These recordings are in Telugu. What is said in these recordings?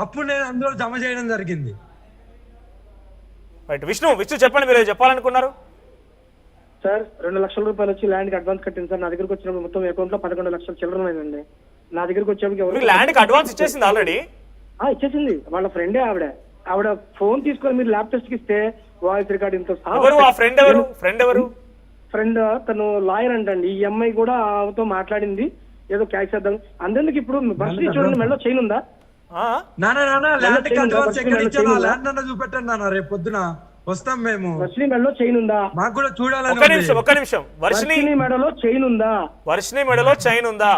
అప్పుడు నేను అందులో జమ చేయడం జరిగింది. రైట్. విష్ణు చెప్పండి, మీరు చెప్పాలనుకున్నారు. సార్ 2 లక్షల రూపాయలు వచ్చి ల్యాండ్ కి అడ్వాన్స్ కట్టింది సార్. నా దగ్గరకు వచ్చినప్పుడు మొత్తం అకౌంట్ లో 11 లక్షల చిల్లర ఉన్నాయండి. నా దగ్గరకు వచ్చేప్పుడు ల్యాండ్ కి అడ్వాన్స్ ఇచ్చేసింది ఆల్రెడీ. ఇచ్చేసింది. వాళ్ళ ఫ్రెండే ఆవిడ ఫోన్ తీసుకొని మీరు ల్యాబ్ టెస్ట్ కి ఇస్తే వాయిస్ రికార్డింగ్ తో ఫ్రెండ్ తను లాయర్ అంటండి. ఈ అమ్మాయి కూడా ఆమెతో మాట్లాడింది, ఏదో క్యాష్ చేద్దాం అందరికి. ఇప్పుడు బస్సు చూడండి, మెడలో చైన్ ఉందా? చూపెట్టండి నాన్న, రేపు పొద్దున వస్తాం మేము. వర్షిని మెడలో చైన్ ఉందా? మాకు కూడా చూడాలని. ఒక్క నిమిషం. వర్షిని మెడలో చైన్ ఉందా? వర్షిని మెడలో చైన్ ఉందా?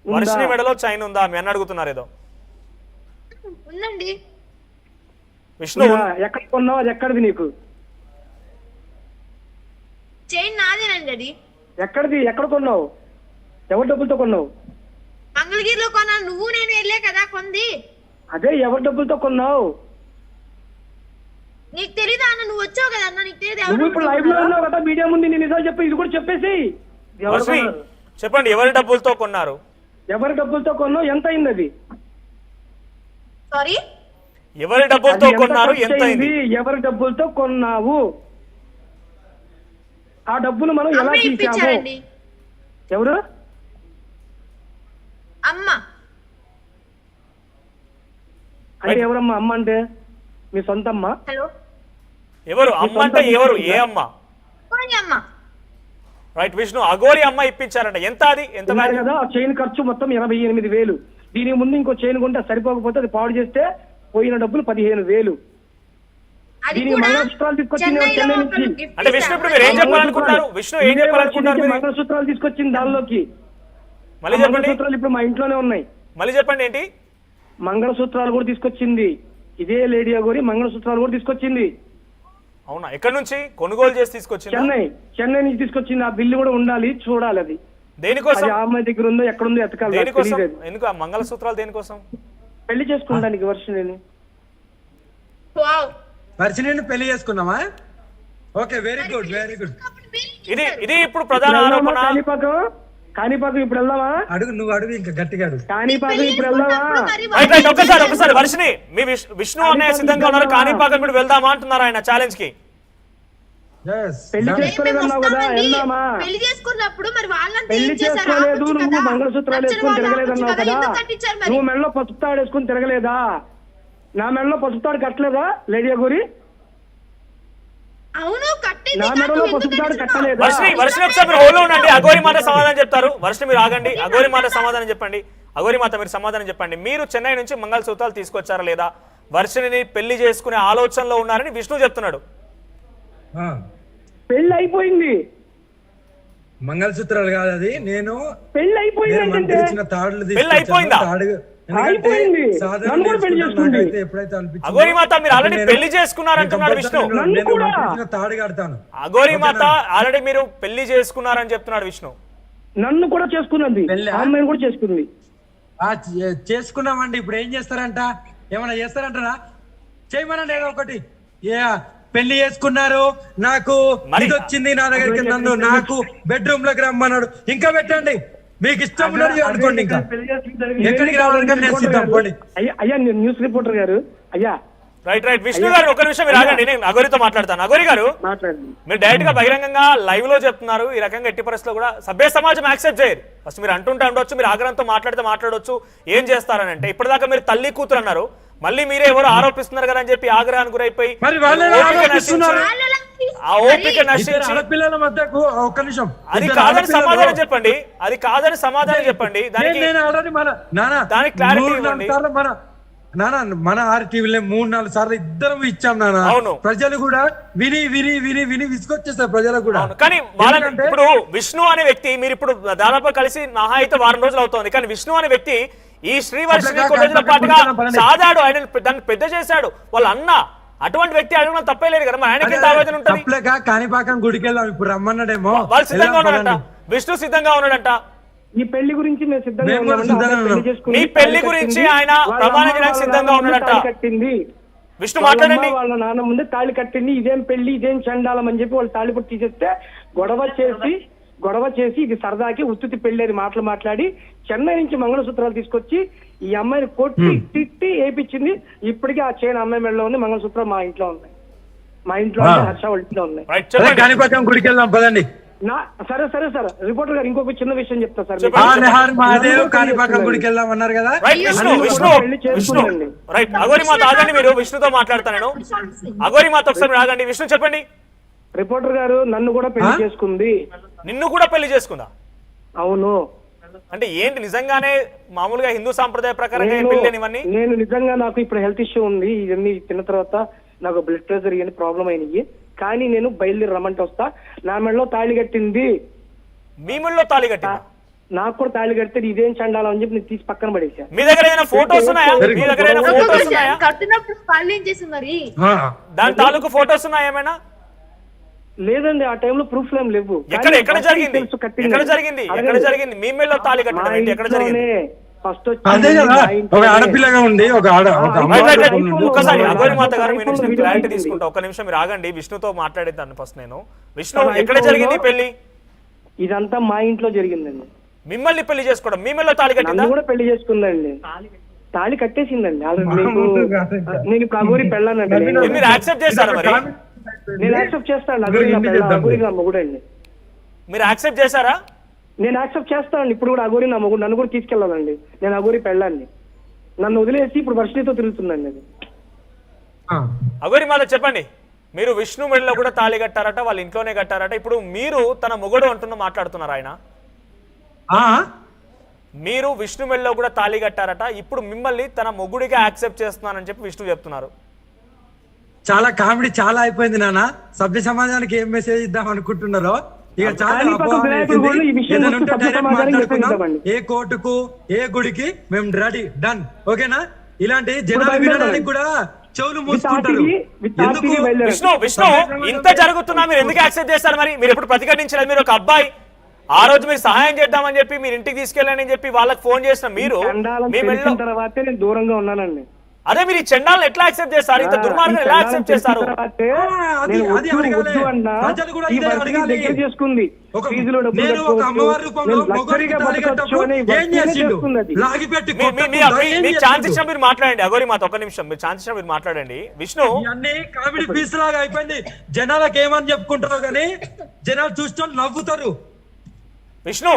వర్షిని మెడలో చైన్ ఉందా? మీ అన్న అడుగుతున్నారు ఏదో. ఉందండి. విష్ణు ఎక్కడ కొన్నావు? అది ఎక్కడిది నీకు? చైన్ నాదేనండి. అది ఎక్కడిది? ఎక్కడ కొన్నావు? ఎవరి డబ్బులతో కొన్నావు? మంగళగిరిలో కొన్నాను. నువ్వు నేను వెళ్ళే కదా కొంది. అదే ఎవరి డబ్బులతో కొన్నావు? నీకు తెలీదా అన్న? నువ్వు వచ్చావు కదా అన్న, నీకు తెలియదు. నువ్వు ఇప్పుడు లైవ్ లో ఉన్నావు కదా, మీడియా ముందు నేను నిజాలు చెప్పి ఇది కూడా చెప్పేసి చెప్పండి. ఎవరి డబ్బులతో కొన్నారు? ఎవరి డబ్బులతో కొన్నావు? ఎంత అయింది అది? సారీ, ఎవరి డబ్బులతో కొన్నారు? ఎంత అయింది? ఎవరి డబ్బులతో కొన్నావు? ఆ డబ్బులు మనం ఎలా తీసాము? ఎవరు? అమ్మ. అంటే ఎవరమ్మా? అమ్మ అంటే మీ సొంత అమ్మ? హలో, ఎవరు అమ్మ అంటే ఎవరు? ఏ అమ్మ? అమ్మ. రైట్. విష్ణు, అఘోరి అమ్మ ఇప్పించారంట. ఎంత అది? ఎంత కదా? ఆ చైన్ ఖర్చు మొత్తం 88,000. దీని ముందు ఇంకో చైన్ కొంటే సరిపోకపోతే అది పాడు చేస్తే పోయిన డబ్బులు 15,000. దీనికి మంగళసూత్రాలు తీసుకొచ్చింది చెన్నై నుంచి. అంటే విష్ణు ఇప్పుడు మీరు ఏం చెప్పాలనుకుంటున్నారు? విష్ణు ఏం చెప్పాలనుకుంటున్నారు? మంగళసూత్రాలు తీసుకొచ్చింది దానిలోకి. మళ్ళీ చెప్పండి. మంగళసూత్రాలు ఇప్పుడు మా ఇంట్లోనే ఉన్నాయి. మళ్ళీ చెప్పండి. ఏంటి? మంగళసూత్రాలు కూడా తీసుకొచ్చింది ఇదే లేడీ అఘోరి. మంగళసూత్రాలు కూడా తీసుకొచ్చింది. అవునా? ఎక్కడి నుంచి కొనుగోలు చేసి తీసుకొచ్చింది? చెన్నై నుంచి తీసుకొచ్చింది. ఆ బిల్లు కూడా ఉండాలి, చూడాలి. అది దేనికోసం? ఆ అమ్మాయి దగ్గర ఉందో ఎక్కడుందో ఎతకాలి. దేనికోసం? ఎందుకు ఆ మంగళసూత్రాలు దేనికోసం? పెళ్లి చేసుకుంటానికి వర్షిని. వర్షిని పెళ్లి చేసుకున్నామా? Okay, very good, very good. ఇది ఇప్పుడు ప్రధాన ఆరోపణ. కాణిపాకం ఇప్పుడు వెళ్దామా? అడుగు, నువ్వు అడుగు, ఇంకా గట్టిగా అడుగు. కాణిపాకం ఇప్పుడు వెళ్దామా? ఒకసారి వర్షిని, మీ విష్ణు అన్నయ్య సిద్ధంగా ఉన్నారు. కాణిపాకం ఇప్పుడు వెళ్దామా అంటున్నారు ఆయన ఛాలెంజ్ కి. పెళ్లి చేసుకోలేదన్నావు కదా, వెళ్దామా? పెళ్లి చేసుకున్నప్పుడు మరి వాళ్ళంతా పెళ్లి చేసుకోలేదు, నువ్వు మంగళసూత్రాలు వేసుకుని తిరగలేదన్నావు కదా. నువ్వు మెడలో పసుపు తాడు వేసుకుని తిరగలేదా? నా మెడలో పసుపు తాడు కట్టలేదా లేడీ అఘోరి? అవును, కట్టింది. నా మెడలో పసుపు తాడు కట్టలేదా? వర్షిని ఒకసారి మీరు హోల్లో ఉండండి. అఘోరి మాట సమాధానం చెప్తారు. వర్షిని మీరు ఆగండి. అఘోరి మాట సమాధానం చెప్పండి. అఘోరి మాట మీరు సమాధానం చెప్పండి. మీరు చెన్నై నుంచి మంగళసూత్రాలు తీసుకొచ్చారా లేదా? వర్షిని పెళ్లి చేసుకునే ఆలోచనలో ఉన్నారని విష్ణు చెప్తున్నాడు. పెళ్లి అయిపోయింది. మంగళసూత్రాలు కాదు అది. నేను పెళ్లి అయిపోయింది. అఘోరి మాత మీరు ఆల్రెడీ పెళ్లి చేసుకున్నారంటున్నాడు విష్ణు. తాడు కడతాను. అఘోరి మాత ఆల్రెడీ మీరు పెళ్లి చేసుకున్నారని చెప్తున్నాడు విష్ణు. నన్ను కూడా చేసుకున్నది, అమ్మాయిని కూడా చేసుకుంది. చేసుకున్నామండి. ఇప్పుడు ఏం చేస్తారంట? ఏమన్నా చేస్తారంటారా? చేయమనండి ఏదో ఒకటి. పెళ్లి చేసుకున్నారు, నాకు ఇది వచ్చింది, నా దగ్గరికి నాకు బెడ్రూమ్ లోకి రమ్మన్నాడు. ఇంకా పెట్టండి, మీకు ఇష్టం ఉన్నది అనుకోండి. ఇంకా ఎక్కడికి రావడానికి నేను సిద్ధం. అయ్యా న్యూస్ రిపోర్టర్ గారు, అయ్యా రైట్ విష్ణు గారు ఒక నిమిషం మీరు ఆగండి. నేను అఘోరితో మాట్లాడతాను. అఘోరి గారు, మీరు డైరెక్ట్ గా బహిరంగంగా లైవ్ లో చెప్తున్నారు. ఈ రకంగా ఎట్టి పరిస్థితుల్లో కూడా సభ్య సమాజం యాక్సెప్ట్ చేయరు. ఫస్ట్ మీరు అంటుంటే ఉండొచ్చు, మీరు ఆగ్రహంతో మాట్లాడొచ్చు, ఏం చేస్తారని అంటే ఇప్పటిదాకా మీరు తల్లి కూతురు అన్నారు. మళ్ళీ మీరే ఎవరు ఆరోపిస్తున్నారు కదా అని చెప్పి ఆగ్రహానికి గురైపోయి ఆ ఓపిక నశించి అది కాదని సమాధానం చెప్పండి. అది కాదని సమాధానం చెప్పండి. దానికి క్లారిటీ ఇవ్వండి. మన ఆర్టీవీలో 3-4 సార్లు ఇద్దరం ఇచ్చాం నాన్న. ప్రజలు కూడా విని విని విని విని విసుకొచ్చేస్తారు ప్రజలకు కూడా. కానీ ఇప్పుడు విష్ణు అనే వ్యక్తి, మీరు ఇప్పుడు దాదాపు కలిసి మహా అయితే వారం రోజులు అవుతోంది. కానీ విష్ణు అనే వ్యక్తి ఈ శ్రీవర్షిని కొన్ని రోజుల పాటుగా సాధాడు, ఆయన దాన్ని పెద్ద చేశాడు వాళ్ళ అన్న. అటువంటి వ్యక్తి అడగడం తప్పేలేదు కదా, ఆయనకి ఆవేదన ఉంటుంది. కాణిపాకం గుడికి వెళ్దాం ఇప్పుడు రమ్మన్నాడేమో. వాళ్ళు సిద్ధంగా ఉన్నాడంట, విష్ణు సిద్ధంగా ఉన్నాడంట. ఈ పెళ్లి గురించి మీ పెళ్లి గురించి ఆయన ప్రమాణ చేయడానికి సిద్ధంగా ఉన్నాడంట. విష్ణు మాట్లాడండి. వాళ్ళ నాన్న ముందే తాళి కట్టింది. ఇదేం పెళ్లి, ఇదేం చండాలం అని చెప్పి వాళ్ళు తాళి పట్టి తీసేస్తే గొడవ చేసి ఇది సరదాకి ఉత్తుతి పెళ్లి అని మాట్లాడి చెన్నై నుంచి మంగళసూత్రాలు తీసుకొచ్చి ఈ అమ్మాయిని కొట్టి తిట్టి వేయించింది. ఇప్పటికీ ఆ చైన్ అమ్మాయి మెడలో ఉంది, మంగళసూత్రం మా ఇంట్లో ఉన్నాయి, మా ఇంట్లో ఉంది, హర్ష వాళ్ళ ఇంట్లో ఉన్నాయి. రైట్, అదే చెప్పండి. కాణిపాకం గుడికి వెళ్దాం పదండి. సరే సార్ రిపోర్టర్ గారు ఇంకొక చిన్న విషయం చెప్తా సార్. హర్ మహాదేవ్ కాణిపాకం గుడికి వెళ్దాం అన్నారు కదా. Right Vishnu right. అగోరి మాత ఆగండి, మీరు విష్ణుతో మాట్లాడతాను నేను. అగోరి మాత ఒకసారి ఆగండి. విష్ణు చెప్పండి. రిపోర్టర్ గారు నన్ను కూడా పెళ్లి చేసుకుంది. నిన్ను కూడా పెళ్లి చేసుకుందా? అవును. అంటే ఏంటి నిజంగానే మామూలుగా హిందూ సాంప్రదాయ ప్రకారంగా పెళ్లి ఇవన్నీ? నేను నిజంగా నాకు ఇప్పుడు హెల్త్ ఇష్యూ ఉంది, ఇవన్నీ తిన్న తర్వాత నాకు బ్లడ్ ప్రెషర్ ఇవన్నీ ప్రాబ్లం అయినాయి. కానీ నేను బయలుదేరి రమ్మంటే వస్తా. నా మెడలో తాళి కట్టింది. మీ మెడలో తాళి కట్టిందా? నాకు కూడా తాళి కడితే ఇదేం చండాలం అని చెప్పి నేను తీసి పక్కన పడేసా. మీ దగ్గర ఏమైనా ఫోటోస్ ఉన్నాయా? మీ దగ్గర ఏమైనా ఫోటోస్ ఉన్నాయా? కట్టినప్పుడు వాళ్ళు ఏం చేసి మరి దాని తాలూకు ఫోటోస్ ఉన్నాయా ఏమైనా? లేదండి, ఆ టైంలో ప్రూఫ్ ఏం లేవు. ఎక్కడ జరిగింది మీ మెడలో తాళి కట్టడం ఏంటి? ఎక్కడ జరిగింది? ఫస్ట్ అదే కదా, ఒక ఆడపిల్లగా ఉండి ఒక ఒక్కసారి అగోరి మాత గారు మీ నుంచి క్లారిటీ తీసుకుంటా. ఒక్క నిమిషం మీరు ఆగండి, విష్ణుతో మాట్లాడేదాన్ని ఫస్ట్ నేను. విష్ణు, ఎక్కడ జరిగింది పెళ్లి? ఇదంతా మా ఇంట్లో జరిగిందండి. మిమ్మల్ని పెళ్లి చేసుకోవడం, మీ మెడలో తాళి కట్టిందా? కూడా పెళ్లి చేసుకుందండి, తాళి కట్టేసిందండి. నేను అగోరి పెళ్ళానండి. మీరు యాక్సెప్ట్ చేశారా మరి? నేను యాక్సెప్ట్ చేస్తాను. అగోరి నా మొగుడండి. మీరు యాక్సెప్ట్ చేశారా? నేను యాక్సెప్ట్ చేస్తానండి. ఇప్పుడు కూడా అగోరి నా మొగుడు, నన్ను కూడా తీసుకెళ్ళాలండి. నేను అగోరి పెళ్ళాన్ని, నన్ను వదిలేసి ఇప్పుడు వర్షితో తిరుగుతుందండి అది. అగోరి మాత చెప్పండి, మీరు విష్ణు మెడలో కూడా తాళి కట్టారట, వాళ్ళ ఇంట్లోనే కట్టారట. ఇప్పుడు మీరు తన మొగుడు అంటున్న మాట్లాడుతున్నారు ఆయన. మీరు విష్ణు మెడలో కూడా తాళి కట్టారట, ఇప్పుడు మిమ్మల్ని తన మొగుడిగా యాక్సెప్ట్ చేస్తున్నానని చెప్పి విష్ణు చెప్తున్నారు. చాలా కామెడీ చాలా అయిపోయింది నాన్న. సభ్య సమాజానికి ఏం మెసేజ్ ఇద్దాం అనుకుంటున్నారో ఇక చాలా ఏ కోర్టుకు ఏ గుడికి మేము రెడీ డన్. ఓకేనా? ఇలాంటి జనాలు వినడానికి కూడా చెవులు మూసుకుంటారు. విష్ణు ఇంత జరుగుతున్నా మీరు ఎందుకు యాక్సెప్ట్ చేస్తారు మరి? మీరు ఎప్పుడు ప్రతిఘటించలేదు. మీరు ఒక అబ్బాయి, ఆ రోజు మీరు సహాయం చేద్దామని చెప్పి మీరు ఇంటికి తీసుకెళ్ళాలని చెప్పి వాళ్ళకి ఫోన్ చేసిన మీరు తర్వాతే నేను దూరంగా ఉన్నానండి. అదే మీరు ఈ చండాలను ఎట్లా యాక్సెప్ట్ చేస్తారు? ఇంత దుర్మార్గం ఎలా యాక్సెప్ట్ చేస్తారు? మీకు ఛాన్స్ ఇచ్చిన మీరు మాట్లాడండి. అగోరి మాత ఒక్క నిమిషం, మీరు ఛాన్స్ ఇచ్చిన మీరు మాట్లాడండి. విష్ణు, అన్ని కామెడీ పీస్ లాగా అయిపోయింది. జనాలకు ఏమని చెప్పుకుంటారో కానీ జనాలు చూస్తే నవ్వుతారు. విష్ణు